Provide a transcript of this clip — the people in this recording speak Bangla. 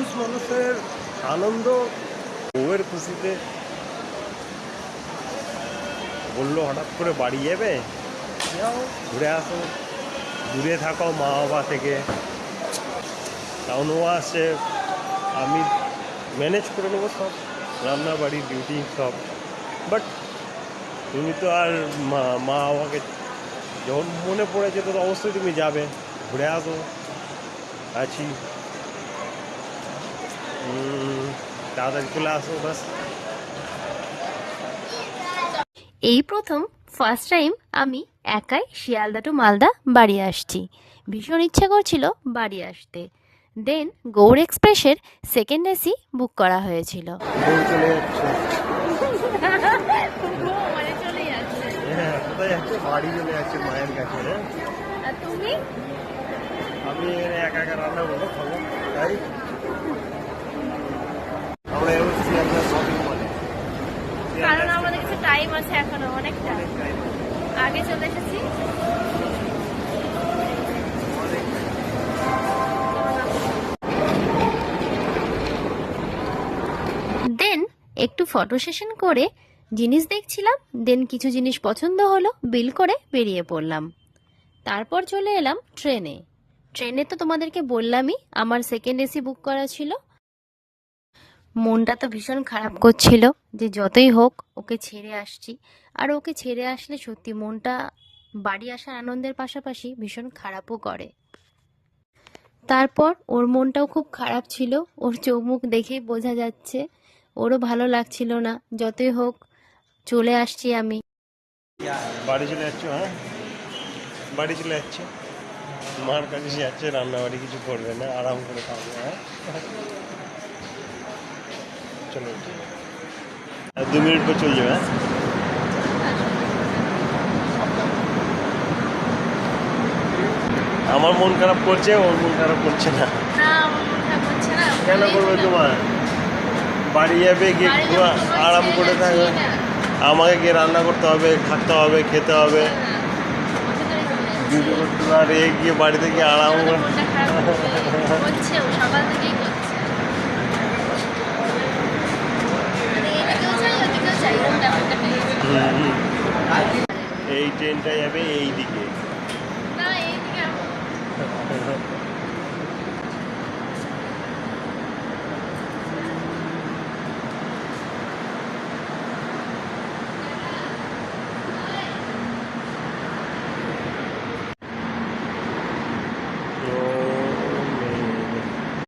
পুরুষ মানুষের আনন্দ বউয়ের খুশিতে বললো হঠাৎ করে বাড়ি যাবে, যাও ঘুরে আসো, দূরে থাকো মা বাবা থেকে। কারণ ও আসছে, আমি ম্যানেজ করে নেবো সব, রান্না বাড়ি ডিউটি সব। বাট তুমি তো আর মা বাবাকে যখন মনে পড়েছে তো অবশ্যই তুমি যাবে, ঘুরে আসো, আছি, তাড়াতাড়ি চলে আসো বাস। এই প্রথম ফার্স্ট টাইম আমি একাই শিয়ালদা টু মালদা বাড়ি আসছি। ভীষণ ইচ্ছা করছিল বাড়ি আসতে। দেন গৌড় এক্সপ্রেসের সেকেন্ড এসি বুক করা হয়েছিল। বউ চলে যাচ্ছে, চলে যাচ্ছে। হ্যাঁ কোথায় যাচ্ছে? বাড়ি চলে যাচ্ছে মায়ের কাছে। আর তুমি? আমি একা একা রান্না করবো, খাবো, তাই আমরা এবার শিয়ালদা শপিং মলে। কারণ আমাদের কাছে টাইম আছে এখনো অনেকটা, আগে চলে এসেছি। দেন একটু ফটো সেশন করে জিনিস দেখছিলাম। দেন কিছু জিনিস পছন্দ হলো, বিল করে বেরিয়ে পড়লাম। তারপর চলে এলাম ট্রেনে। ট্রেনে তো তোমাদেরকে বললামই আমার সেকেন্ড এসি বুক করা ছিল। মনটা তো ভীষণ খারাপ করছিল যে যতই হোক ওকে ছেড়ে আসছি। আর ওকে ছেড়ে আসলে সত্যি মনটা বাড়ি আসার আনন্দের পাশাপাশি ভীষণ খারাপও করে। তারপর ওর মনটাও খুব খারাপ ছিল, ওর চোখ মুখ দেখেই বোঝা যাচ্ছে ওরও ভালো লাগছিল না। যতই হোক চলে আসছি আমি। বাড়ি চলে যাচ্ছ? হ্যাঁ বাড়ি চলে যাচ্ছে, মার কাছে যাচ্ছে, রান্নাবাড়ি কিছু করবে না, আরাম করে খাবে। হ্যাঁ চলো, আর 2 মিনিট পর চলে যাবে। আমার মন খারাপ করছে, ওর মন খারাপ করছে না। কেন করবে? তোমার বাড়ি যাবে, গিয়ে আরাম করে থাকবে, আমাকে গিয়ে রান্না করতে হবে, থাকতে হবে, খেতে হবে, আর এ গিয়ে বাড়িতে গিয়ে আরাম করে। এই ট্রেনটা যাবে,